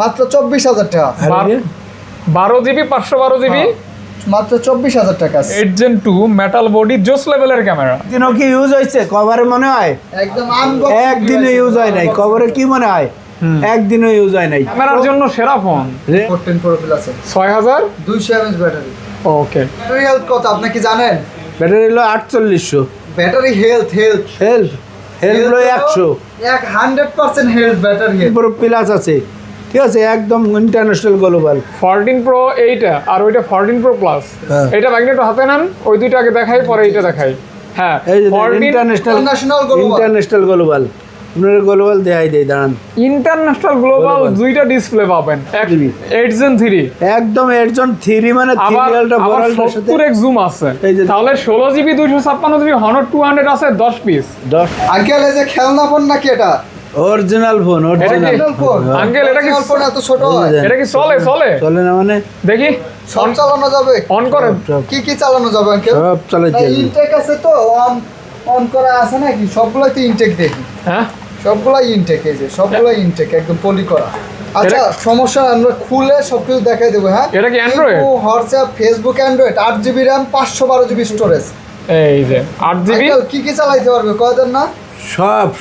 মাত্র 24,000 টাকা। 12 GB 512 GB মাত্র 24,000 টাকা। 8 Gen 2 মেটাল বডি জোস লেভেলের ক্যামেরা। দিনও কি ইউজ হয়েছে কভারে মনে হয়? একদম আনবক্স। একদিনও ইউজ হয় নাই। কভারে কি মনে হয়? একদিনও ইউজ হয় নাই। ক্যামেরার জন্য সেরা phone. 14 Pro Plus 6200 mAh battery. Okay. Battery health কত আপনি কি জানেন? ব্যাটারি হলো 4800। ব্যাটারি হেলথ হেলথ হলো 100। 100% হেলথ ব্যাটারি হেলথ। পুরো প্লাস আছে, ঠিক আছে, একদম ইন্টারন্যাশনাল গ্লোবাল। 14 Pro এইটা আর ওইটা 14 Pro Plus। এটা ব্যাগটা একটু হাতে নেন, ওই দুইটা আগে দেখাই পরে এইটা দেখাই। হ্যাঁ, এই যে ইন্টারন্যাশনাল গ্লোবাল আপনার গ্লোবাল দেখাই দেই, দাঁড়ান। ইন্টারন্যাশনাল গ্লোবাল দুইটা ডিসপ্লে পাবেন। 8 Gen 3 একদম 8 Gen 3 মানে 3 আলট্রা 4 আলট্রার সাথে 70x জুম আছে। তাহলে 16 জিবি 256 জিবি Honor 200 আছে 10 পিস। 10 আঙ্কেল এই যে খেলনা ফোন নাকি এটা? Original phone, original phone. Uncle এটা কি ফোন এত ছোট হয়? এটা কি চলে না মানে? দেখি সব চালানো যাবে? অন করেন। কি চালানো যাবে আঙ্কেল? সব চালাতে যাবে। ইনটেক আছে তো, অন করা আছে নাকি? সবগুলাই তো ইনটেক দেখি। হ্যাঁ, সবগুলাই ইনটেক, এই যে সবগুলাই ইনটেক একদম পলি করা। আচ্ছা সমস্যা, আমরা খুলে সবকিছু দেখাই দেবো। হ্যাঁ, এটা কি Android? WhatsApp, Facebook Android, 8GB RAM 512GB storage. এই যে 8GB। কি চালাইতে পারবে কয়জন না?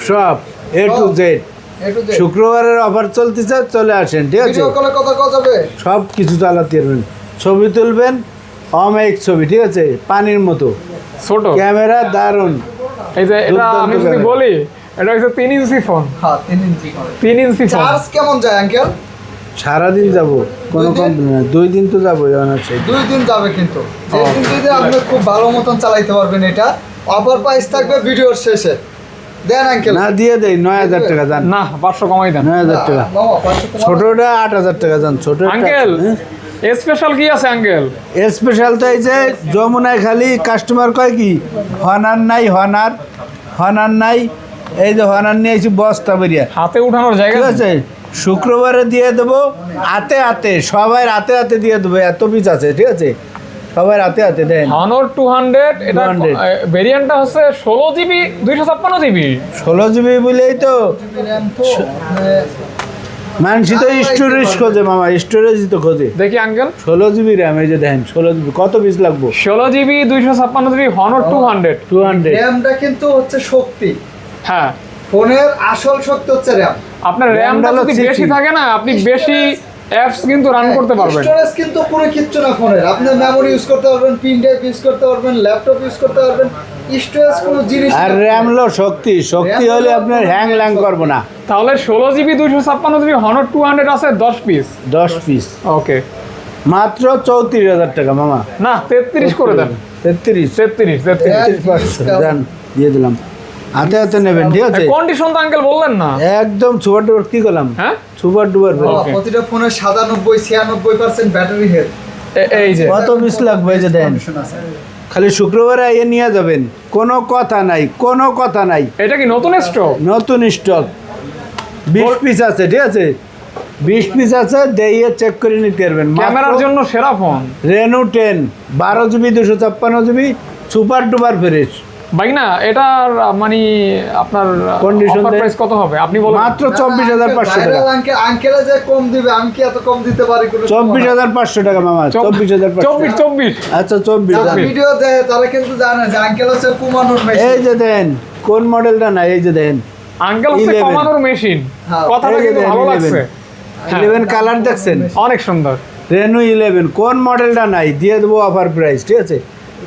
সব এ টু জেড। একটু দে। শুক্রবারের অফার চলতেছে, চলে আসেন, ঠিক আছে। ভিডিও কলে কথা কওয়া যাবে? সব কিছু চালাতে পারবেন, ছবি তুলবেন, অমায়িক ছবি, ঠিক আছে, পানির মতো ছোট ক্যামেরা, দারুণ। এই যে এটা দুর্দান্ত আমি যদি ক্যামেরা। বলি এটা হচ্ছে 3 ইঞ্চি ফোন। হ্যাঁ 3 ইঞ্চি। 3 ইঞ্চি ফোন। চার্জ কেমন যায় আঙ্কেল? সারাদিন যাব, কোনো কম না, 2 দিন তো যাবো। 2 দিন যাবে, কিন্তু যেদিন যদি আপনি খুব ভালো মতন চালাইতে পারবেন। এটা অফার প্রাইস থাকবে ভিডিওর শেষে। দেন আঙ্কেল। না দিয়ে দেই 9000 টাকা যান। না 500 কমাই দেন। 9000 টাকা। ছোটটা 8000 টাকা যান। ছোট আঙ্কেল স্পেশাল কি আছে আঙ্কেল? স্পেশাল তো এই যে যমুনায় খালি কাস্টমার কয় কি হনার নাই, এই যে হনার নিয়ে এসে বস্তা বেরিয়ে, হাতে উঠানোর জায়গা ঠিক আছে। শুক্রবারে দিয়ে দেবো, হাতে সবাই হাতে দিয়ে দেবো, এত পিস আছে, ঠিক আছে, সবাই হাতে দেন। Honor 200 এটা 200 ভেরিয়েন্টটা হচ্ছে 16 জিবি 256 জিবি। 16 জিবি বলেই তো মানুষ তো স্টোরেজ খোঁজে, মামা স্টোরেজই তো খোঁজে। দেখি আঙ্কেল 16 জিবি র্যাম, এই যে দেখেন 16 জিবি, কত পিস লাগবো? 16 জিবি 256 জিবি Honor 200। র্যামটা কিন্তু হচ্ছে শক্তি, হ্যাঁ ফোনের আসল শক্তি হচ্ছে র্যাম। আপনার র্যামটা যদি বেশি থাকে না, আপনি বেশি অ্যাপস কিন্তু রান করতে পারবেন। স্টোরেজ কিন্তু পুরো কিচ্ছু না ফোনের। আপনি মেমরি ইউজ করতে পারবেন, পিন ড্রাইভ ইউজ করতে পারবেন, ল্যাপটপ ইউজ করতে পারবেন। স্টোরেজ কোনো জিনিস আর র্যাম হলো শক্তি হলে আপনার হ্যাং করবো না। তাহলে 16 জিবি 256 জিবি Honor 200 আছে 10 পিস। 10 পিস ওকে, মাত্র 34,000 টাকা মামা। না 33 করে দেন। 33 দেন, দিয়ে দিলাম। হাতে নেবেন, ঠিক আছে। কন্ডিশন তো আঙ্কেল বললেন না একদম সুপার ডুপার, কি করলাম? হ্যাঁ সুপার ডুপার। প্রতিটা ফোনের 97-96% ব্যাটারি হেলথ। এই যে কত পিস লাগবে এই যে দেন। খালি শুক্রবারে আইয়ে নিয়ে যাবেন, কোনো কথা নাই। এটা কি নতুন স্টক? নতুন স্টক 20 পিস আছে, ঠিক আছে, 20 পিস আছে, দিয়ে চেক করে নিতে পারবেন। ক্যামেরার জন্য সেরা phone Reno 10 12 GB 256 GB super duper fresh. ভাই না এটার মানে আপনার Condition অফার দেন। প্রাইস কত হবে আপনি বলুন? মাত্র 24,500 টাকা। আঙ্কেলে যে কম দিবে, আমি কি এত কম দিতে পারি? 24,500 টাকা মামা, 24,500। 24 আচ্ছা 24। যারা ভিডিও দেয় তারা কিন্তু জানে যে আঙ্কেল হচ্ছে কুমানোর মেশিন। এই যে দেন কোন মডেলটা না, এই যে দেন আঙ্কেল হচ্ছে 11 কমানোর মেশিন। হ্যাঁ, কথাটা এই যে কিন্তু দেন, ভালো 11 লাগছে। 11 কালার দেখছেন, অনেক সুন্দর। রেনো 11 কোন মডেলটা নাই, দিয়ে দেবো অফার প্রাইস, ঠিক আছে,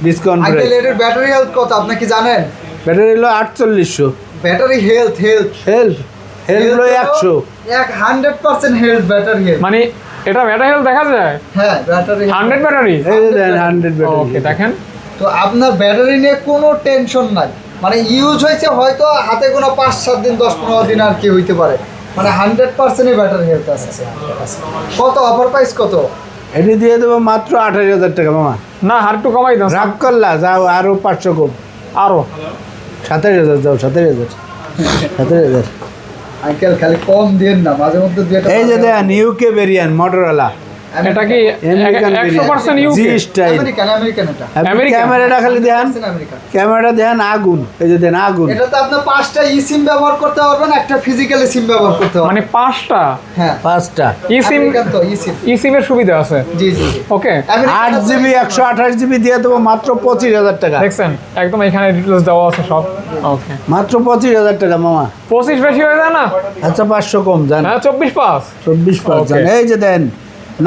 ডিসকাউন্ট প্রাইস। আঙ্কেল এর ব্যাটারি হেলথ কত আপনি কি জানেন? ব্যাটারি হলো 4800। ব্যাটারি হেলথ হেলথ হলো 100। 100% হেলথ ব্যাটারি হেলথ। মানে এটা ব্যাটারি হেলথ দেখা যায়? হ্যাঁ ব্যাটারি 100 ব্যাটারি। এই যে দেন 100 ওকে ব্যাটারি। দেখেন তো আপনার ব্যাটারি নিয়ে কোনো টেনশন নাই। মানে ইউজ হয়েছে হয়তো হাতে গোনা 5-7 দিন 10-15 দিন আর কি হইতে পারে। মানে 100% ব্যাটারি হেলথ আছে। কত অফার প্রাইস কত? এটি দিয়ে দেবো মাত্র 28,000 টাকা মামা। না আর একটু কমাই দেন। রাগ করলা, যাও আরো 500 কম, আরো 27,000 যাও, 27,000। আঙ্কেল খালি কম দিন না, মাঝে মধ্যে দুই একটা। এই যে দেন ইউকে ভেরিয়েন্ট মোটরোলা এটা কি আমেরিকান 100% জি ইউকে? স্টাইল আমেরিকান এটা আমেরিকান। ক্যামেরাটা খালি দেন, আমেরিকান। ক্যামেরাটা দেন আগুন, এই যে দেন আগুন। এটাতে আপনি 5টা ই সিম ব্যবহার করতে পারবেন, একটা ফিজিক্যালি সিম ব্যবহার করতে পারবেন। মানে 5টা হ্যাঁ 5টা ই সিম, আমেরিকান তো ই সিম। ই সিমের সুবিধা আছে। জি জি জি। ওকে, 8GB 128GB দিয়ে দেবো মাত্র 25,000 টাকা, দেখছেন একদম এখানে ডিটেলস দেওয়া আছে সব। ওকে, মাত্র 25,000 টাকা মামা। 25 বেশি হয়ে যায় না? আচ্ছা 500 কম জান, হ্যাঁ 24/5 24 জান। Okay. এই যে দেন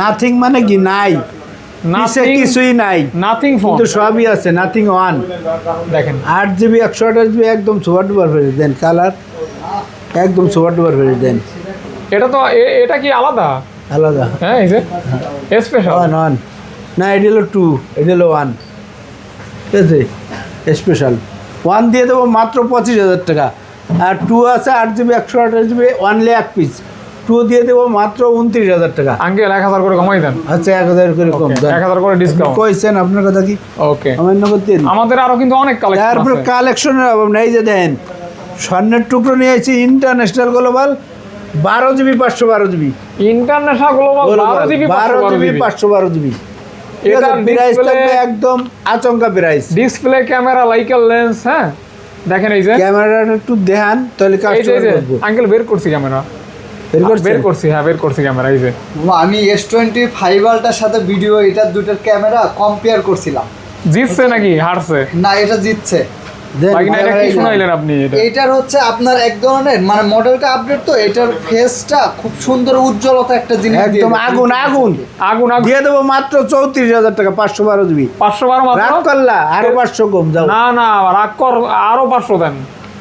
নাথিং মানে কি নাই, নিচে নাথিং, কিছুই নাই, নাথিং ফোন কিন্তু সবই আছে, নাথিং ওয়ান। দেখেন 8GB 128GB একদম সুপার ডুপার ফ্রেশ দেন, কালার একদম সুপার ডুপার ফ্রেশ দেন, এটা তো এটা কি আলাদা? আলাদা হ্যাঁ এই যে স্পেশাল। ওয়ান না, এটা হলো 2, এটা হলো 1, ঠিক আছে স্পেশাল। 1 দিয়ে দেবো মাত্র 25,000 টাকা, আর 2 আছে 8GB 128GB অনলি 1 পিস, 2 দিয়ে দেবো মাত্র 29,000 টাকা। আঙ্কেল 1000 করে কমাই দেন। আচ্ছা 1000 করে কম দেন, 1000 করে ডিসকাউন্ট। কইছেন আপনার কথা কি ওকে, অমান্য করতেন? আমাদের আরো কিন্তু অনেক কালেকশন তারপর আছে। কালেকশনের অভাব নেই, যে দেন স্বর্ণের টুকরো নিয়েছি international global 12GB 512GB, international global 12GB 12GB 512GB। এটা প্রাইস ডিসপ্লে, থাকবে একদম আচমকা price. Display camera liker lens. হ্যাঁ দেখেন এই যে, ক্যামেরাটা একটু দেখান তাহলে এই যে কাস্টমার বলবো। আঙ্কেল বের করছি ক্যামেরা, বের করছেন? বের করছি, হ্যাঁ বের করছি ক্যামেরা। এই যে মামা, আমি S25 আলটার সাথে ভিডিও এটার দুটোর ক্যামেরা কম্পেয়ার করছিলাম। জিতছে নাকি হারছে? না এটা জিতছে। দেন, বাকি না, এটা কি ক্যামেরায় শুনাইলেন আপনি? এটা এটার হচ্ছে আপনার এক ধরনের মানে মডেলটা আপডেট, তো এটার ফেসটা খুব সুন্দর উজ্জ্বলতা একটা জিনিস দিয়ে একদম দেয়। আগুন আগুন আগুন আগুন। দিয়ে দেবো মাত্র 34,000 টাকা 512GB। 512 মাত্র? রাগ করলা আরো 500 কম যাও, না না রাগ কর, আরো 500 দেন।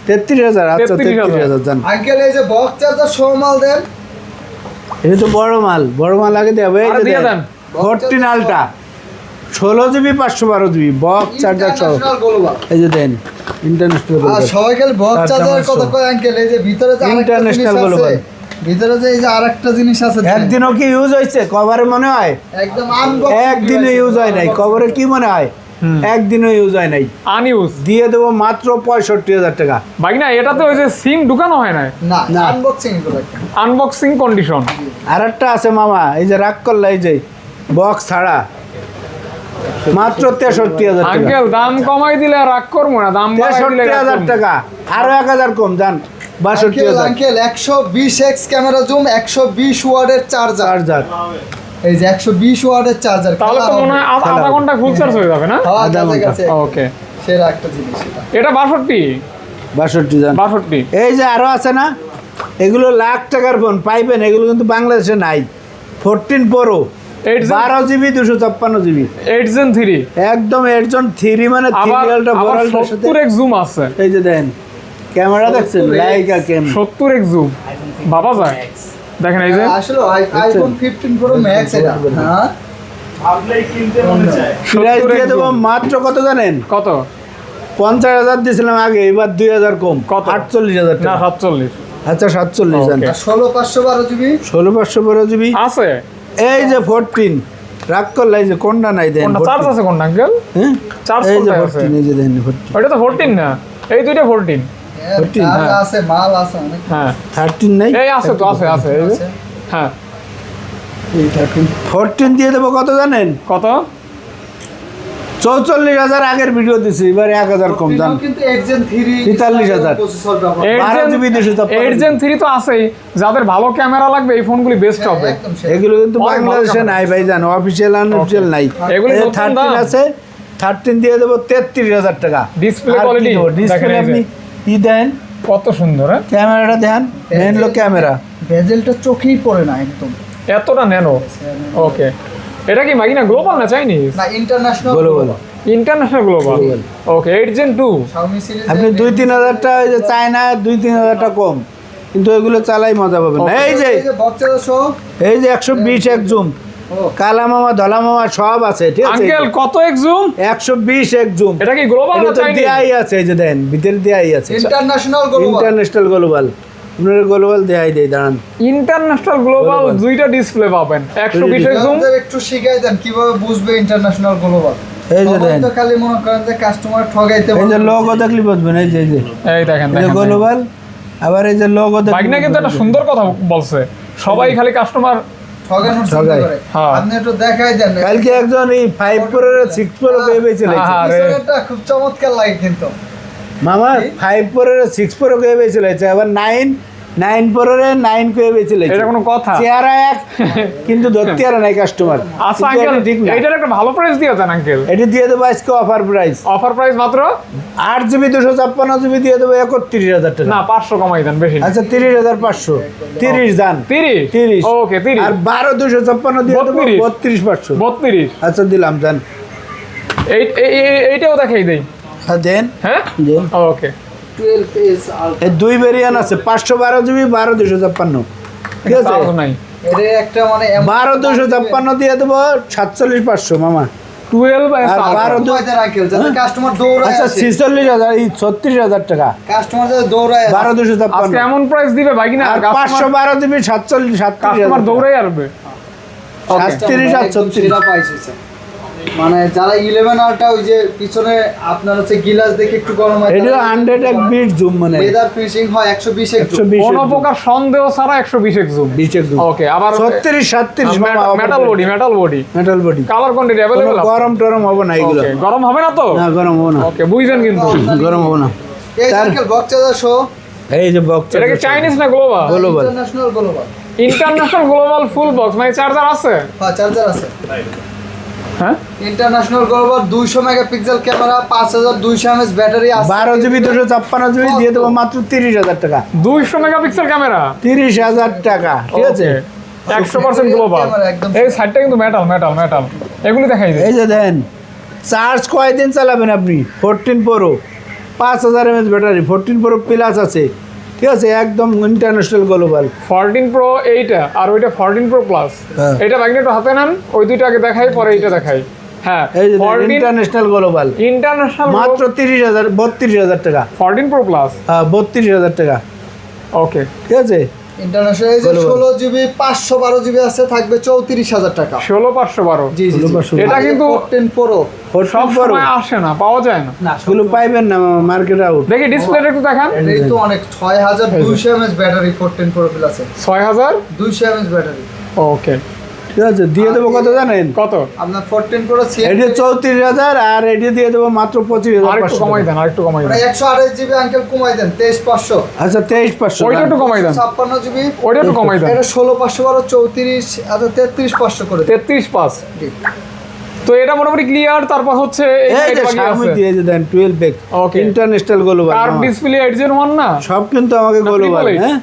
33,000। আচ্ছা 33,000 33,000 জান। আঙ্কেল এই যে বক্স চার্জার সহ মাল দেন। এটা তো বড় মাল, বড় মাল আগে দেবে। এই আরে যে দিয়ে দেন দেন। 14 আলটা 16GB 512GB বক্স চার্জার সহ, ইন্টারন্যাশনাল গ্লোবাল। এই যে দেন ইন্টারন্যাশনাল আর সবাই খালি বক্স আর চার্জারের চার্জার কথা সহ। কয় আঙ্কেল, এই যে ভিতরে যে আরেকটা জিনিস International আছে, global। ভিতরে যে এই যে আরেকটা জিনিস আছে দেখেন। একদিনও কি ইউজ হয়েছে কভারে মনে হয়? একদম আনবক্স। একদিনও ইউজ হয় নাই কভারে, কি মনে হয়? একদিনও ইউজ হয় নাই। আনইউজ। দিয়ে দেবো মাত্র 65,000 টাকা। বাকি না, এটাতে ওই যে সিম ঢুকানো হয় না, না না। আনবক্সিং গুলো আনবক্সিং কন্ডিশন। আর একটা আছে মামা, এই যে রাগ করলা, এই যে বক্স ছাড়া মাত্র 63,000 টাকা। আঙ্কেল দাম কমাই দিলে আর রাগ করবো না, দাম বাড়াই দিলে রাগ 63,000 করবো। টাকা, আরো 1,000 কম যান, 62,000। আঙ্কেল 120x ক্যামেরা জুম, 120 ওয়াটের চার্জার। চার্জার এই যে 120 ওয়াটের চার্জার। তাহলে তো মনে হয় আধা ঘন্টা ফুল চার্জ হয়ে যাবে না? আধা ঘন্টা। ওকে, সেরা একটা জিনিস এটা। এটা 62 62 যান। 62। এই যে আরো আছে না, এগুলো লাখ টাকার ফোন পাইবেন, এগুলো কিন্তু বাংলাদেশে নাই। 14 Pro 12GB 256GB 8 Gen 3 একদম এরজন 3 মানে 3 আবার আলটা আবার বড়ালটার সাথে। 70x জুম আছে। এই যে দেন ক্যামেরা দেখছেন, লাইকা ক্যাম 70x জুম বাবা যায়। দেখেন এই যে আসলে আইফোন 15 Pro Max এটা। হ্যাঁ প্রাইস 70x দিয়ে দেবো zoom। মাত্র কত জানেন? কত? 50,000 দিয়েছিলাম আগে, এবার 2,000 কম, কত? 48,000 না টাকা। 47 আচ্ছা 47 জান। Okay। 16512 জিবি। 16,512GB আছে। এই যে 14 রাগ করলে, এই যে কোনটা নাই দেন? কোনটা চার্জ আছে কোনটা আঙ্কেল? হ্যাঁ চার্জ এই যে কোনটা আছে? 14, এই যে দেন 14। ওটা তো 14 না, এই দুইটা 14। 14, চার্জ হ্যাঁ। আছে, মাল আছে অনেক। হ্যাঁ 13 নাই? এই আছে তো, আছে আছে এই যে। আছে। হ্যাঁ 14 দিয়ে দেবো কত জানেন? কত? 44,000 আগের ভিডিও দিছি, এবার 1,000 কম জান। কিন্তু 8 Gen 3 43,000 প্রসেসর ব্যবহার। 12GB 256 8 Gen 3 তো আছেই, যাদের ভালো ক্যামেরা লাগবে এই ফোনগুলি বেস্ট হবে। একদম সেরা। এগুলো কিন্তু অনেক ভালো বাংলাদেশে ক্যামেরা। নাই ভাই, জানো অফিসিয়াল আনঅফিসিয়াল নাই। এগুলি এই নতুন 13 দাম। আছে, 13 দিয়ে দেবো 33,000 টাকা। Display আর কি quality দেবো? দেখেন ডিসপ্লে এই যে। আপনি কি দেন? কত সুন্দর। হ্যাঁ ক্যামেরাটা দেন, মেন হলো ক্যামেরা। বেজেলটা চোখেই পড়ে না একদম। এতটা ন্যানো। ওকে, এটা কি মাগিনা গ্লোবাল না চাইনিজ? না ইন্টারন্যাশনাল বলো বলো। International global. Global। ওকে 8 Gen 2। Xiaomi series. আপনি 2-3,000 টাকা ওই যে চায়না 2-3,000 টাকা কম, কিন্তু এগুলো চালাই মজা পাবেন না। এই যে বক্স চার্জার সহ। এই যে 120 এক জুম, ও কালা মামা ধলা মামা সব আছে, ঠিক আছে? আঙ্কেল কত এক জুম? 120 এক জুম। এটা কি গ্লোবাল এটা না তো চাইনিজ? দেয়াই আছে, এই যে দেন ভিতরে দেয়াই আছে। International global. ইন্টারন্যাশনাল গ্লোবাল, আপনার গ্লোবাল দেয়াই দেই, দাঁড়ান। International global Global। দুইটা ডিসপ্লে পাবেন, 120 এর জুম। আমাদের একটু শিখাই দেন কিভাবে বুঝবে ইন্টারন্যাশনাল গ্লোবাল। এই যে সবাই দেন, তো খালি মনে করেন যে কাস্টমার ঠগাইতে এই যে বলে। লোগো দেখলি বুঝবেন, এই যে এই যে এই দেখেন এই যে দেখেন। গ্লোবাল, আবার এই যে লোগো দেখলি বাইকনা কিন্তু একটা সুন্দর কথা বলছে, সবাই খালি কাস্টমার ঠগানোর চিন্তা ঠগায়। করে। হ্যাঁ। আপনি একটু দেখাই দেন কালকে একজন এই 5 Pro 6 Pro কে বেচে লাইছে আরে। পিছনেরটা খুব চমৎকার লাগে কিন্তু মামা 5 Pro 6 Pro কে বেচে লাইছে আবার 9 Pro 9 কে বেচে লাইছে এটা কোনো কথা? চেহারা এক কিন্তু ধরতে আর নাই কাস্টমার আচ্ছা আঙ্কেল, ঠিক না এইটার একটা ভালো প্রাইস দিয়ে দেন আঙ্কেল। এটা দিয়ে দেবো আজকে অফার প্রাইস অফার প্রাইস মাত্র 8GB 256GB দিয়ে দেবো 31,000 টাকা না 500 কমাই দেন, বেশি না। আচ্ছা 30,500 30 দান 30 ওকে 30 আর 12,256 দিয়ে দেবো 32,500 32 আচ্ছা দিলাম দেন এইটাও দেখাই দেই। হ্যাঁ দেন হ্যাঁ দেন ওকে 12 is ultra। এই দুই ভেরিয়েন্ট আছে 512GB 12,256 ঠিক আছে চার্জ নাই। এর একটা মানে 12,256 দিয়ে দেবো 47,500 মামা 12 আর 12 কয়টা রাখেল যাতে কাস্টমার দৌড়ায় আচ্ছা আসে 46,000 এই 36,000 টাকা কাস্টমার যাতে দৌড়ায় আসে। 12,256 আজকে এমন প্রাইস দিবে ভাই কিনা আর 512GB 47 কাস্টমার 37,000 দৌড়াই আসবে। ওকে 37 আর 36 সেরা প্রাইস হইছে। মানে যারা 11 আলটা ওই যে পিছনে আপনার হচ্ছে গিলাস দেখে একটু গরম হয় এটা 100 এক বিট জুম মানে লেদার ফিনিশিং হয় 120 একটু 120 কোনো প্রকার সন্দেহ ছাড়া 120 এক জুম। বিচেক জুম ওকে আবার 36 37 মামা metal body metal body colour quantity কোনো अवेलेबल আছে? গরম টরম হবে না এগুলো ওকে গরম হবে না তো? না গরম হবে না ওকে বুঝছেন কিন্তু। গরম হবে না এই তার- আঙ্কেল বক্স চার্জার শো এই যে বক্স এটা কি চাইনিজ না global? Global। International global international global full box মানে চার্জার আছে? হ্যাঁ চার্জার আছে হ্যাঁ international global 200 megapixel camera 5200 mAh battery আছে 12GB 256GB দিয়ে দেবো মাত্র 30,000 টাকা 200 মেগাপিক্সেল ক্যামেরা 30,000 টাকা ঠিক আছে 100% গ্লোবাল। ক্যামেরা একদম এই সাইডটা কিন্তু মেটাল এগুলি দেখাই দেয়। এই যে দেন চার্জ কয়দিন চালাবেন আপনি 14 Pro 5000 mAh battery 14 Pro plus আছে ঠিক আছে একদম ইন্টারন্যাশনাল গ্লোবাল 14 প্রো এইটা আর ওইটা 14 প্রো প্লাস। হ্যাঁ। এটা ম্যাগনেট হাতে নেন, ওই দুইটা আগে দেখাই পরে এইটা দেখাই। হ্যাঁ এই যে 14 ইন্টারন্যাশনাল গ্লোবাল ইন্টারন্যাশনাল মাত্র 30,000 32,000 টাকা 14 প্রো প্লাস। 32,000 টাকা ওকে ঠিক আছে ইন্টারন্যাশনাল এই যে Global। 16GB 512GB আছে থাকবে 34,000 টাকা 16512 জি জি 16,512 এটা কিন্তু 14 Pro সব সময় আসে না, পাওয়া যায় না। না এগুলো পাইবেন না মার্কেট আউট দেখি ডিসপ্লেটা একটু দেখান। এই তো অনেক 6200 mAh ব্যাটারি 14 Pro Plus এ 6000 200 mAh ব্যাটারি ওকে ঠিক আছে দিয়ে দেবো কত জানেন কত? আপনার 14 Pro এটি 34,000 আর এটি দিয়ে দেবো মাত্র আরেকটু 25,500 কমাই দেন, আরেকটু কমাই দেন। 128GB আঙ্কেল কমাই দেন 23500 আচ্ছা 23,500 ওইটা একটু কমাই দেন, 56GB ওইটা একটু কমাই দেন। এটা 16512 34 আচ্ছা 33500 করে দেন 33.5 জি। তো এটা মোটামুটি ক্লিয়ার। তারপর হচ্ছে এই এই যে বাকি Xiaomi আছে দিয়ে যে দেন 12 Okay. International global curve display 801 না? সব কিন্তু আমাকে না, গ্লোবাল triple হ্যাঁ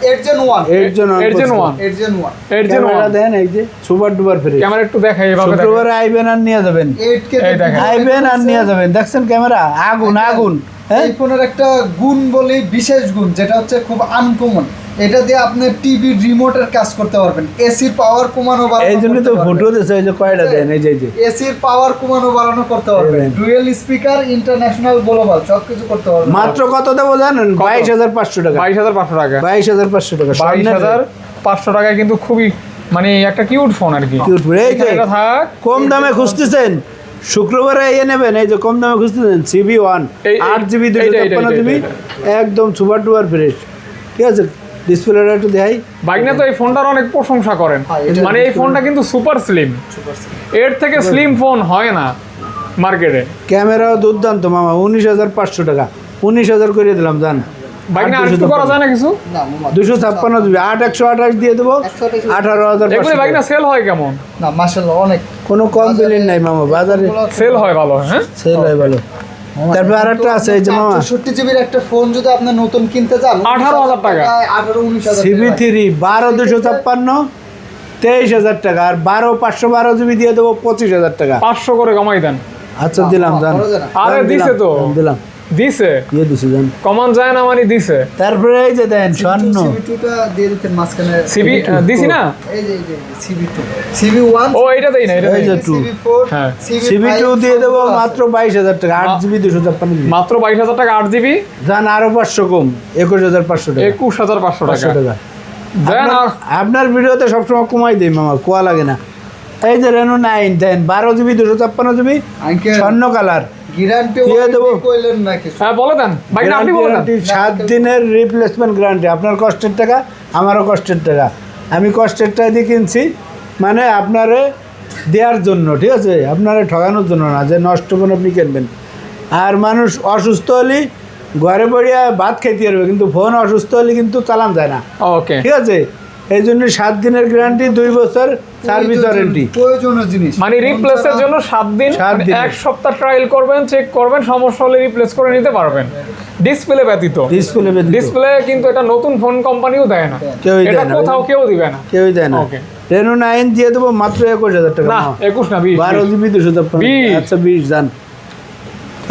8 Gen 1 এর জন্য 8 Gen 1 8 Gen 1 8 Gen 1 ক্যামেরা দেন এই যে সুপার ডুপার ফ্রি ক্যামেরা একটু দেখাই এভাবে দেখাই। শুক্রবারে আইবেন আর নিয়ে যাবেন 8K এই দেখেন। আইবেন আর নিয়ে যাবেন দেখছেন ক্যামেরা আগুন আগুন হ্যাঁ এই ফোনের একটা গুণ বলি বিশেষ গুণ যেটা হচ্ছে খুব আনকমন এটা দিয়ে আপনি টিভি রিমোটের কাজ করতে পারবেন এসির পাওয়ার কমানো এই জন্য তো ফুটো দিয়েছে এই যে কয়টা দেন এই যে এসির পাওয়ার কমানো বাড়ানো করতে পারবেন এই ডুয়েল স্পিকার ইন্টারন্যাশনাল গ্লোবাল সবকিছু করতে পারবেন মাত্র কত দেবো জানেন কত? 22,500 টাকা 22,500 টাকা 22,500 টাকা 22,500 টাকায় কিন্তু খুবই মানে একটা কিউট ফোন আর কি। কিউট এই যে এটা থাক কম দামে খুঁজতেছেন শুক্রবারে এনে নেবেন এই যে কম দামে খুঁজতেছেন CB1 এই- 8GB এইটা, 256GB একদম সুপার ডুপার ফ্রেশ ঠিক আছে ডিসপ্লেটা একটু দেখাই বাইকনা তো এই ফোনটার অনেক প্রশংসা করেন, হ্যাঁ, এটা মানে এই ফোনটা কিন্তু সুপার স্লিম, এর থেকে স্লিম ফোন হয় না মার্কেটে। ক্যামেরাও দুর্দান্ত মামা 19,500 টাকা 19,000 করে দিলাম জান বাইকনা আরেকটু করা যায় না কিছু? না মামা 256 8 128 দিয়ে দেবো 128 এগুলি 18,500 বাইকনা সেল হয় কেমন? না মাশাআল্লাহ অনেক কোনো কমপ্লেন নাই মামা বাজারে সেল হয় ভালো হ্যাঁ। সেল হয় ভালো তারপর আরেকটা আছে এই যে মামা 64GB একটা ফোন যদি আপনি নতুন কিনতে চান 18,000 টাকা। 18-19,000 CB3 12,256 23,000 টাকা আর 512GB দিয়ে দেবো 25,000 টাকা 500 করে কমাই দেন। আচ্ছা দিলাম জান করা যায় না? আরে দিলাম, দিছে তো। দিলাম দিছে দিয়ে দিছি জান কমান যায় না মানে দিছে। তারপরে এই যে দেন স্বর্ণ CB2টা দিয়ে দিতেন মাঝখানে সিবি দিছি না? এই যে CB2 CB1 ও এটা দেই না, এটা এই দেই যে না। 2 CB4 হ্যাঁ। CB2 দিয়ে দেবো মাত্র 22,000 টাকা 8GB 256GB মাত্র 22,000 টাকা 8GB জান আরো 500 কম 21,500 টাকা 21,500 500 টাকা টাকা দেন। আর আপনার ভিডিওতে সবসময় কমাই দেই মামা কোয়া লাগে না এই যে রেনো 9 দেন 12GB 256GB আঙ্কেল স্বর্ণ কালার গ্যারান্টি দিয়ে দেবো। কইলেন না কিছু হ্যাঁ বলে দেন বাইকনা আপনি বলে দেন। 7 দিনের রিপ্লেসমেন্ট গ্যারান্টি আপনার কষ্টের টাকা আমারও কষ্টের টাকা আমি কষ্টের টাকা দিয়ে কিনছি, মানে আপনারে দেওয়ার জন্য, ঠিক আছে, আপনারা ঠকানোর জন্য না যে নষ্ট ফোন আপনি কিনবেন। আর মানুষ অসুস্থ হলে ঘরে পড়িয়া ভাত খাইতে পারবে, কিন্তু ফোন অসুস্থ হলে কিন্তু চালান যায় না, ওকে ঠিক আছে। এই জন্য 7 দিনের গ্যারান্টি, 2 বছর সার্ভিস ওয়ারেন্টি। প্রয়োজনীয় জিনিস মানে রিপ্লেসের জন্য 7 দিন, 7 দিন। 1 সপ্তাহ ট্রায়াল করবেন, চেক করবেন, সমস্যা হলে রিপ্লেস করে নিতে পারবেন। ডিসপ্লে ব্যতীত, ডিসপ্লে ডিসপ্লে কিন্তু এটা নতুন ফোন কোম্পানিও দেয় না, কেউই এটা দেয় না, কোথাও কেউ দিবে না। কেউই দেয় না। ওকে রেনো 9 দিয়ে দেবো মাত্র 21,000 টাকা। না 21 না 20 12 জিবি 256। 20 আচ্ছা 20 জান।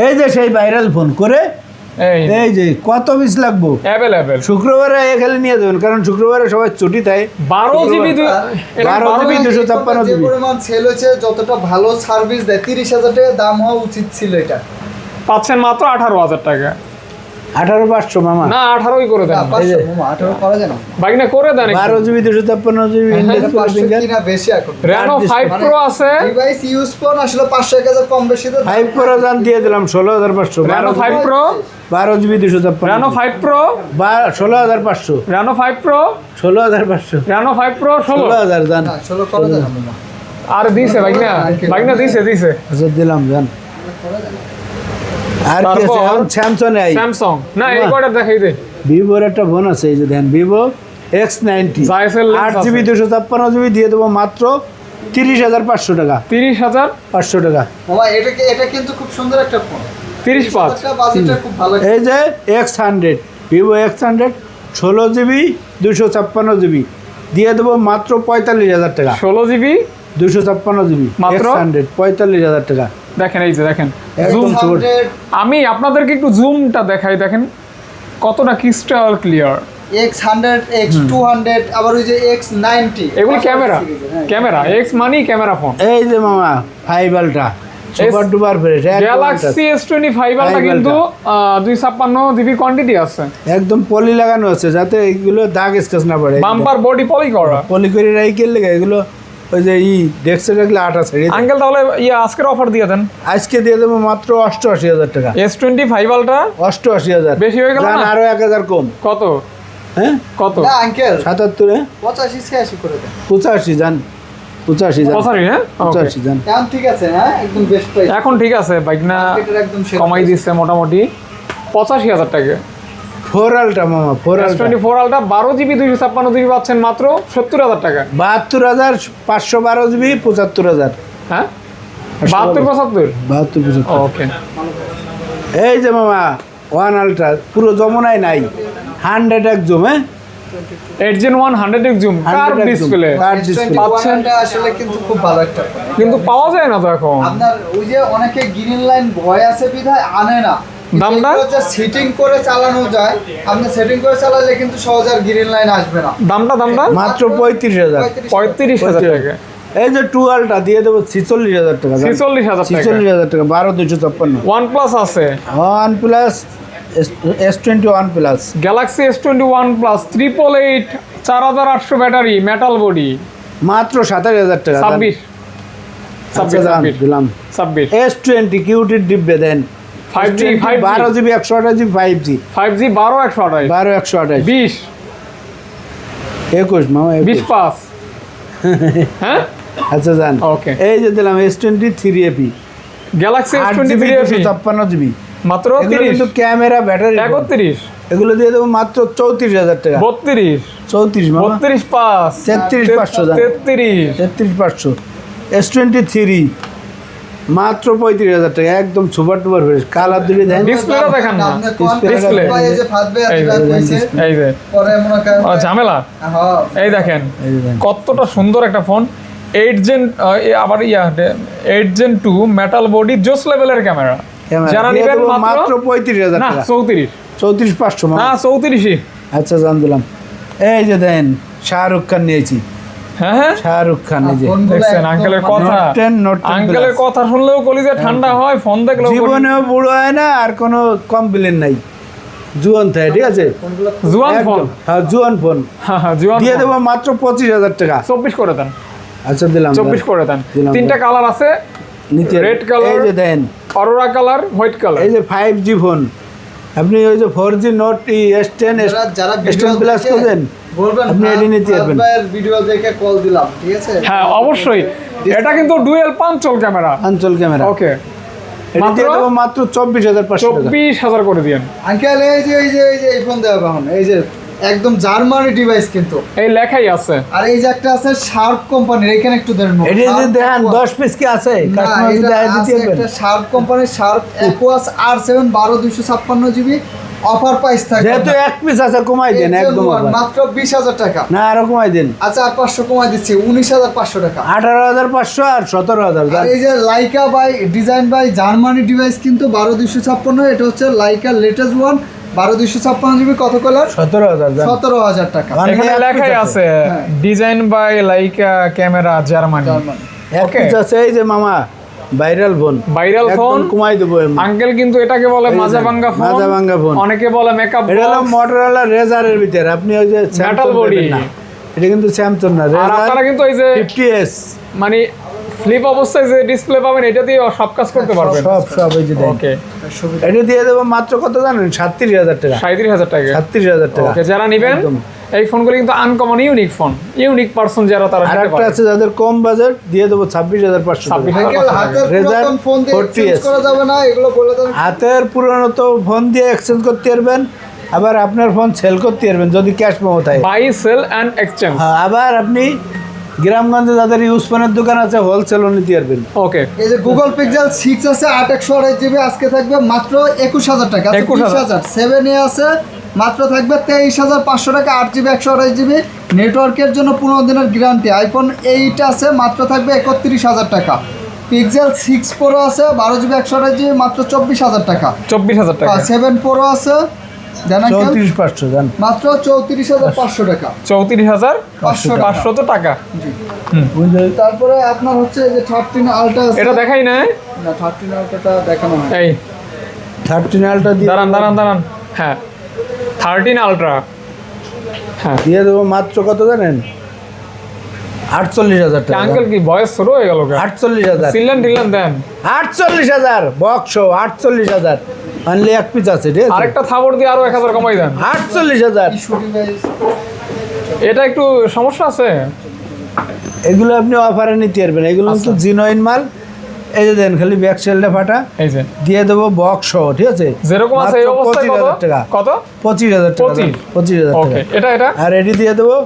এই যে সেই ভাইরাল ফোন করে, এই এই যে কত পিস লাগবো? अवेलेबल শুক্রবারে এখানে নিয়ে যাবেন, কারণ শুক্রবারে সবাই ছুটি থাকে। 12 জিবি এটা 12 জিবি 256 যে জিবি। পরিমাণ সেল হয়েছে, যতটা ভালো সার্ভিস দেয়, 30,000 টাকা দাম হওয়া উচিত ছিল এটা। পাচ্ছেন মাত্র 18,000 টাকা। 18,500 মামা। না 18ই করে দেন, 18 করা যায় না। বাইক না করে দেন। 12 জিবি 256 জিবি ইন্ডেক্স 500 কিনা বেশি এখন। Reno 5 Pro আছে, ডিভাইস ইউজ ফোন আসলে 500-1000 কম বেশি তো 5 Pro জান দিয়ে দিলাম 16,500। Reno 5 Pro, 12 GB 256। Reno 5 Pro, 16,500। Reno 5 Pro, 16,500। Reno 5 Pro 16। 16,000 জান। না 16 করা যায় না মামা। আর দিছে বাইক না দিছে। আচ্ছা দিলাম জান। আর কি আছে? তারপর এখন স্যামসাং আই। স্যামসাং না এই কয়টা দেখাই দে। ভিভোর একটা ফোন আছে, এই যে দেন Vivo X90 Zeiss lens 8 GB 256 GB দিয়ে দেবো মাত্র 30,500 টাকা। 30,500 টাকা। মামা এটা কিন্তু খুব সুন্দর একটা ফোন। 35 এটা বাজেটটা খুব ভালো। এই যে X100 Vivo X100 16 GB 256 GB দিয়ে দেবো মাত্র 45,000 টাকা। 16 জিবি 256 জিবি মাত্র? X100 45,000 টাকা। দেখেন, এই যে দেখেন একদম জুম। ছোট। আমি আপনাদেরকে একটু জুমটা দেখাই, দেখেন কতটা ক্রিস্টাল ক্লিয়ার। X100 X200 আবার ওই যে X90 এগুলি ক্যামেরা এক্স মানি ক্যামেরা ফোন। এই যে মামা 5 ultra super duper fresh Galaxy S25 আলটা কিন্তু 256 জিবি কোয়ান্টিটি আছে, একদম পলি লাগানো আছে যাতে এইগুলো দাগ স্কেচ না পড়ে। বাম্পার বডি পলি করা। পলি করে রাইকেল লেগে এগুলো ওই যে ডেস্কে রাখলে 8 আছে। আঙ্কেল তাহলে আজকের অফার দিয়ে দেন। আজকে দিয়ে দেবো মাত্র 88,000 টাকা। S25 আলটা 88,000 বেশি হয়ে গেল না? আরো 1,000 কম। কত হ্যাঁ কত? না আঙ্কেল 77 85-86 করে দেন। 85 জান 85 জান 85 হ্যাঁ 85 জান। এখন ঠিক আছে, হ্যাঁ একদম বেস্ট প্রাইস। এখন ঠিক আছে, বাইক না মার্কেটের একদম সেরা কমাই price। দিচ্ছে মোটামুটি 85,000 টাকা। 4 আলট্রা মামা 4 আলট্রা S24 আলটা 12 জিবি 256 জিবি পাচ্ছেন মাত্র 70,000 টাকা। 72,512 জিবি 75,000। হ্যাঁ 72 75। 72 ওকে এই যে মামা 1 আলট্রা পুরো যমুনায় নাই 100 এক জুম। হ্যাঁ 8 Gen 1 100x জুম 100 কার্ভ একদম। ডিসপ্লে কার্ভ ডিসপ্লে পাচ্ছেন। এটা আসলে কিন্তু খুব ভালো একটা ফোন। কিন্তু পাওয়া যায় না তো এখন। আপনার ওই যে অনেকে গ্রিন লাইন ভয় আছে বিধায় আনে না। দামটা? সেটিং করে চালানো যায়, আপনি সেটিং করে চালালে কিন্তু সহজ আর গ্রিন লাইন আসবে না। দামটা মাত্র 35,000। 35,000 টাকা। এই যে 2 আলট্রা দিয়ে দেবো 46,000 টাকা। 46,000 টাকা। 46,000 টাকা 12,256। OnePlus আছে, OnePlus S21 plus Galaxy S21 Plus 888 4800 battery, metal body, মাত্র 27,000 টাকা। 26 আচ্ছা, দাম দিলাম। 26 S20 কিউটির ডিব্বে দেন 5G 12 GB 128 GB 5G 5G 12 128 12 128 20 21 মামা 20 পাস। হ্যাঁ আচ্ছা জান। Okay. এই যে দিলাম S20 3AP Galaxy 8 GB S23 256 GB মাত্র এগুলো 30 কিন্তু ক্যামেরা ব্যাটারি 31 এগুলো দিয়ে দেবো মাত্র 34,000 টাকা। 32 34 মামা 32 পাস 33,500 জান। 33 33,500 S23 মাত্র 35,000 টাকা একদম সুপার টুপার ফ্রেশ কালার দুটো দেন। ডিসপ্লেটা দেখান না। আপনি Display। কোন এই যে ফাটবে এই এতটা যে, হইছে এই যে পরে মনে করেন ঝামেলা। হ্যাঁ এই দেখেন এই যে দেন। কতটা সুন্দর একটা ফোন। 8 Gen আবার 8 Gen 2 মেটাল বডি জোস লেভেলের ক্যামেরা। ক্যামেরা যারা দিয়ে নেবেন দেবো মাত্র মাত্র 35,000 না টাকা। 34 34,500 না মামা। 34ই। আচ্ছা জান দিলাম। এই যে দেন শাহরুখ খান নিয়েছি। হ্যাঁ হ্যাঁ শাহরুখ খান এই যে ফোনগুলো দেখছেন একদম আঙ্কেলের কথা। Note 10, Note 10 আঙ্কেলের Plus। কথা শুনলেও কলিজা ঠান্ডা হয়, ফোন দেখলেও জীবনেও বুড়ো হয় না আর কোনো কমপ্লেন নাই, জুয়ান থাকে, ঠিক আছে জুয়ান ফোন। একদম। হ্যাঁ জুয়ান ফোন হ্যাঁ হ্যাঁ জুয়ান দিয়ে ফোন। দেবো মাত্র 25,000 টাকা। 24 করে দেন, আচ্ছা দিলাম 24 করে দেন। দিলাম। তিনটা কালার আছে, নিচে red color, এই যে দেন অরোরা কালার, হোয়াইট কালার। এই যে 5G ফোন আপনি ওই যে 4G নোট S10 যারা S10 প্লাস করবেন বলবেন আপনি এটি নিতে পারবেন। ভিডিও দেখে কল দিলাম, ঠিক আছে? হ্যাঁ অবশ্যই, এটা কিন্তু ডুয়েল পাঞ্চল ক্যামেরা। আঞ্চল ক্যামেরা ওকে, এটা দিয়ে দেবো মাত্র 24,500 টাকা। 24,000 করে দিয়েন। আঙ্কেল এই যে এই ফোন দেওয়া এখন এই যে একদম জার্মানি ডিভাইস কিন্তু, এই লেখাই আছে। আর এই যে একটা আছে শার্প কোম্পানির, এখানে একটু দেন এটি যদি দেখেন 10 পিস কি আছে কাস্টমার যদি আয় দিতে পারবেন। একটা শার্প কোম্পানির sharp aqueous R7 12 GB offer price থাকে, যেহেতু এক পিস আছে কমাই দেন একদম offer। মাত্র 20,000 টাকা। না আরো কমাই দেন। আচ্ছা আর 500 কমাই দিচ্ছি, 19,500 টাকা। 18,500 আর 17,000 আর এই যে Leica by design by Germany device কিন্তু 12 এটা হচ্ছে লাইকা লেটেস্ট ওয়ান 12 GB কত কালার? 17,000 17,000 টাকা। এখানে লেখাই আছে হ্যাঁ। Design by Leica camera Germany. Germany এক Okay. পিস আছে এই যে মামা ভাইরাল ফোন, ভাইরাল ফোন কমাই দেবো এমনি। আঙ্কেল কিন্তু এটাকে বলে এই যে, মাজাভাঙ্গা ফোন, মাজাভাঙ্গা ফোন। অনেকে বলে মেকআপ এটা হলো মোটরোলা রেজারের ভিতরে, আপনি ওই যে স্যামসাং body। পাবেন না। এটা কিন্তু স্যামসাং না, আর রেজার আপনারা কিন্তু এই যে 50s মানে ফ্লিপ অবস্থায় যে ডিসপ্লে পাবেন এটা দিয়ে সব কাজ করতে পারবেন। সব এই যে দেন। ওকে, সুবিধা। এটা দিয়ে দেবো মাত্র কত জানেন? 37,000 টাকা। 37,000 টাকা। 37,000 টাকা। ওকে, যারা নেবেন একদম। এই ফোনগুলো কিন্তু uncommon unique phone, unique person যারা তারা আর নিতে একটা পারে। আছে যাদের কম বাজেট, দিয়ে দেবো 26,500 টাকা। 26,000 আঙ্কেল হাতের Razer পুরাতন ফোন দিয়ে 40s এক্সচেঞ্জ করা যাবে না, এগুলো বলে দেন। হাতের পুরনো তো ফোন দিয়ে এক্সচেঞ্জ করতে পারবেন, আবার আপনার ফোন সেল করতে পারবেন যদি ক্যাশ মেমো থাকে। Buy sell and exchange. হ্যাঁ, আবার আপনি গ্রামগঞ্জে যাদের ইউজ ফোনের দোকান আছে হোলসেলও নিতে পারবেন। ওকে, এই যে গুগল পিক্সেল 6 আছে 8/128 GB, আজকে থাকবে মাত্র 21,000 টাকা। 21,000 7A আছে মাত্র থাকবে 23,500 টাকা, 8GB 128 GB নেটওয়ার্কের জন্য 15 দিনের গ্যারান্টি। আইফোন 8 আছে মাত্র থাকবে 31,000 টাকা। পিক্সেল 6 Pro আছে 12GB 128 GB মাত্র 24,000 টাকা। 24,000 টাকা। 7 Pro আছে জানেন 34,500 জান। মাত্র 34,500 টাকা। 34,500 তো টাকা। জি। বুঝলে? তারপরে আপনার হচ্ছে এই যে 13 আলট্রা আছে। এটা দেখাই না, না 13 আলট্রাটা দেখানো হয়। এই 13 আলট্রা দিয়ে দাঁড়ান। হ্যাঁ 13 আলট্রা। হ্যাঁ দিয়ে দেবো মাত্র কত জানেন? 48,000 টাকা। আঙ্কেল কি বয়স শুরু হয়ে গেল? 48,000। সিলেন দেন। 48,000 বক্স 48,000 অনলি এক পিস আছে, ঠিক আছে? আরেকটা থাবড় দিয়ে আরো 1,000 কমাই দেন। 48,000। এটা একটু সমস্যা আছে। এগুলো আপনি অফারে নিতে পারবেন, এগুলো কিন্তু জিনুইন মাল। এই যে দেন খালি ব্যাক সেলটা ফাটা, এই যে দিয়ে দেবো বক্স, ঠিক আছে? যেরকম আছে এই মাত্র অবস্থায় 25,000 টাকা। কত? 25,000 টাকা। 25,000 25,000 ওকে, টাকা। এটা আর এটি দিয়ে দেবো,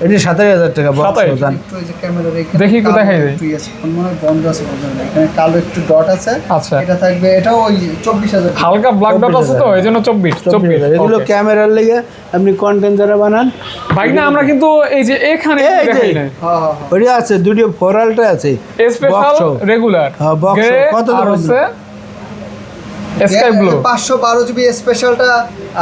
এটি 27,000 টাকা বক্স। 27,000 জান একটু এই যে ক্যামেরার এখানে দেখি একটু কালো দেখাই দেই। একটু আছে, ফোন মনে হয় বন্ধ আছে বোঝা যায়। এখানে কালো একটু ডট আছে। আচ্ছা। এটা থাকবে, এটাও ওই 24,000 টাকা। হালকা ব্ল্যাক ডট আছে তো এই জন্য 24,000। এগুলো ওকে। ক্যামেরার লেগে আপনি কন্টেন্ট যারা বানান, ভাই না আমরা কিন্তু এই যে এখানে এই যে। দেখাই না হ্যাঁ হ্যাঁ হ্যাঁ। ওইটা আছে দুটো ফোরালটা আছে স্পেশাল Box-ও। রেগুলার হ্যাঁ, Box-ও। কত আর দাম? হচ্ছে স্কাই ব্লু 512 GB স্পেশালটা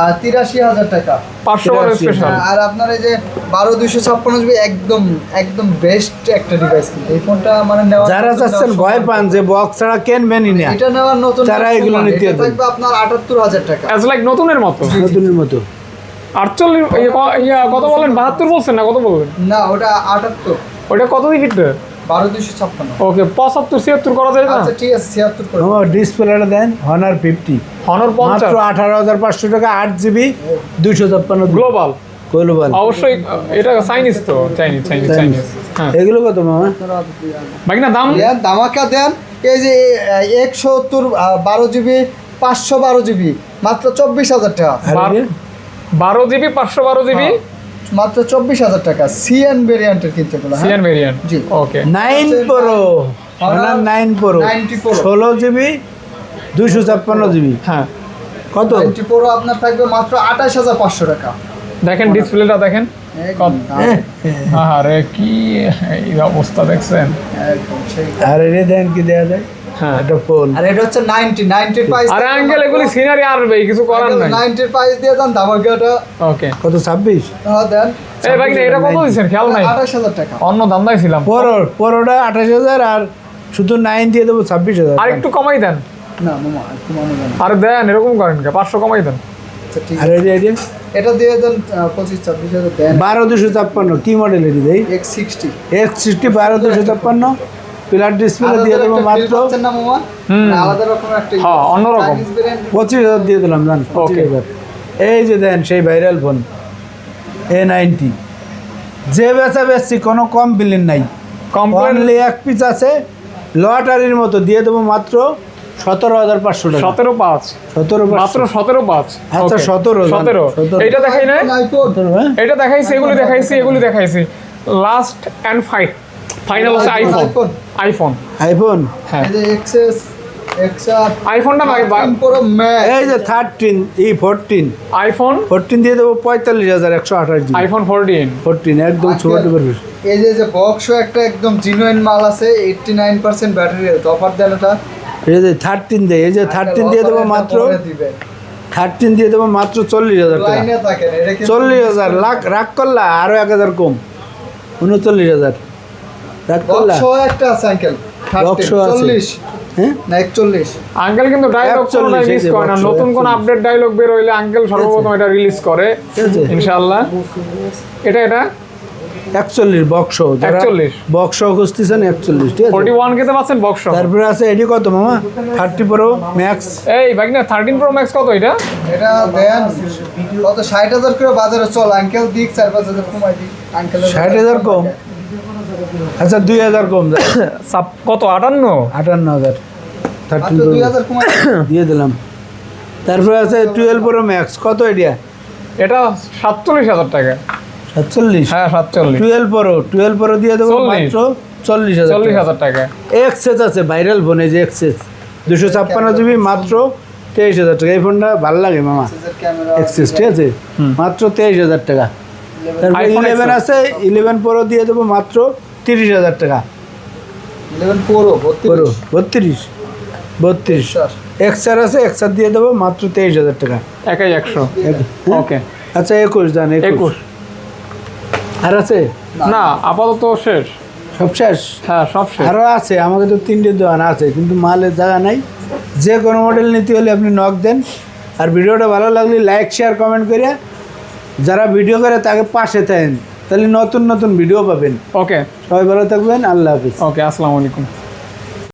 83,000 টাকা। 500 স্পেশাল। আর আপনার এই যে 12/256 GB একদম একদম বেস্ট একটা ডিভাইস কিন্তু এই ফোনটা মানে নেওয়া যারা চাচ্ছেন ভয় পান যে বক্স ছাড়া কেনবেনই না, এটা নেওয়ার নতুন তারা এগুলো customer, নিতে এটা পারবেন। থাকবে আপনার 78,000 টাকা। অ্যাজ লাইক নতুনের মতো। নতুনের মতো। 48 কত বলেন? 72 বলছেন না কত বলবেন? না ওটা 78, ওটা কত দিবিতে? 12/256। ওকে 75 76 করা যায় না? আচ্ছা ঠিক আছে 76 করে। আমার ডিসপ্লেটা দেন Honor 50 Honor মাত্র 50 18,500 টাকা, 8GB 256 গ্লোবাল। গ্লোবাল। অবশ্যই এটা চাইনিজ তো, চাইনিজ। হ্যাঁ এগুলো কত মামা? ভাই না দাম দেন ধামাকা দেন। এই যে 170 12 GB 512 GB মাত্র 24,000 টাকা। আর এই যে 12 জিবি 512 জিবি মাত্র 24,000 টাকা। সিএন ভেরিয়েন্টের কিনতে বলা হ্যাঁ সিএন ভেরিয়েন্ট। জি। ওকে 9 Pro Honor 9 Pro 90 Pro 16GB 256GB হ্যাঁ কত? 90 Pro আপনার থাকবে মাত্র 28,500 টাকা। দেখেন ডিসপ্লেটা দেখেন। একদম আরে কি এই অবস্থা দেখছেন? একদম সেই। আর এটা দেন কি দেয়া যায়? হ্যাঁ এটা ফোন আর এটা হচ্ছে 90 প্রাইস। আরে আঙ্কেল এগুলি সিনারি আর ভাই কিছু করার নাই। 90 প্রাইস দিয়ে দেন ধামাকাটা। ওকে কত? 26 হ্যাঁ দেন এই ভাই না এটা কত দিছেন খেয়াল নাই? 28,000 টাকা। অন্য দান্দাই ছিলাম। পরোটা 28,000 আর শুধু 9 দিয়ে দেবো 26,000। আর একটু কমাই দেন। না মামা একটু মনে জানো। আরে দেন এরকম করেন কে? 500 কমাই দেন। আচ্ছা ঠিক আর আছে এটা এটা দিয়ে দেন 25-26,000 দেন। 12,256 কি মডেল এটি দেই? X60 X60 12,256 পিলার ডিসপ্লে দিয়ে দেবো মাত্র না মামা আলাদা রকম একটা হ্যাঁ, অন্যরকম। 25,000 দিয়ে দিলাম জান 25,000। এই যে দেন সেই ভাইরাল ফোন A90 যে বেচা বেচছি কোনো কমপ্লেন নাই, কমপ্লেন অনলি এক পিস আছে লটারির মতো দিয়ে দেবো মাত্র 17,500 টাকা। 17,500 17,500 মাত্র 17,500। আচ্ছা, 17 জান, 17 17 এইটা দেখাই না, আইফোন হ্যাঁ? এটা দেখাইছি, এগুলি দেখাইছি লাস্ট এন্ড ফাইনাল হচ্ছে আইফোন। আইফোন হ্যাঁ, এই যে এক্সএস এক্সআর আইফোনটা প্রো ম্যাক্স, এই যে 14 আইফোন 14 দিয়ে দেবো 45,128 জিবি। আইফোন 14 14 একদম ছোট পারবে। এই যে বক্সও একটা একদম জিনুইন মাল আছে, 89% ব্যাটারি হেলথ। অফার দেন এটা, এই যে 13 দেয়, এই যে 13 দিয়ে দেবো মাত্র 13 দিয়ে দেবো মাত্র 40,000 টাকা। লাইনে থাকেন, এটা কি 40,000 লাখ রাগ করলা, আরো 1,000 কম, 39,000 রাগ করলা। বক্সও একটা আছে আঙ্কেল, বক্সও আছে। 40 হ্যাঁ না 41। আঙ্কেল কিন্তু ডায়লগ 41 কোনটা মিস এই যে করে না, box, নতুন কোন 41 আপডেট ডায়লগ বের হইলে আঙ্কেল সর্বপ্রথম এটা রিলিজ করে ঠিক আছে? ইনশাআল্লাহ। এটা 41 বক্স, যারা 41 বক্স খুঁজতেছেন 41, ঠিক আছে? 41 কে তো পাচ্ছেন বক্স। তারপরে আছে এডি কত মামা? 30 প্রো ম্যাক্স। এই ভাগনা 13 প্রো ম্যাক্স কত এটা? এটা দেন কত 60,000 করে বাজারে চল আঙ্কেল, দিক 4-5,000 কমাই দিক আঙ্কেল। 60,000 কম, আচ্ছা 2,000 কম যায়, কত 58? 58,000 13 প্রো 2000 কমাই দিয়ে দিলাম। তারপরে আছে 12 প্রো ম্যাক্স, কত এডিয়া? এটা 47,000 টাকা। 47। হ্যাঁ 47, 12 প্রো দিয়ে দেবো 40 মাত্র 40,000 40,000 টাকা। এক্সেস আছে ভাইরাল ফোনে, যে এক্সেস 256 জিবি মাত্র 23,000 টাকা। এই ফোনটা ভালো লাগে মামা, ক্যামেরা এক্সেস, ঠিক আছে? মাত্র 23,000 টাকা। তারপর iPhone 11 XS আছে, 11 প্রো দিয়ে দেবো মাত্র 30,000 টাকা। 11 প্রো প্রো 32 এক্সআর আছে, এক্সআর দিয়ে দেবো মাত্র 23,000 টাকা। একাই 100। ওকে, আচ্ছা 21 জান, 21 আর আছে? না আপাতত শেষ। সব শেষ? হ্যাঁ সব শেষ। আরও আছে, আমাকে তো 3টে দোকান আছে কিন্তু মালের জায়গা নাই। যে কোনো মডেল নিতে হলে আপনি নক দেন। আর ভিডিওটা ভালো লাগলে লাইক শেয়ার কমেন্ট করে, যারা ভিডিও করে তাকে পাশে থাকেন, তাহলে নতুন নতুন ভিডিও পাবেন। ওকে সবাই ভালো থাকবেন, আল্লাহ হাফিজ। ওকে, আসসালামু আলাইকুম।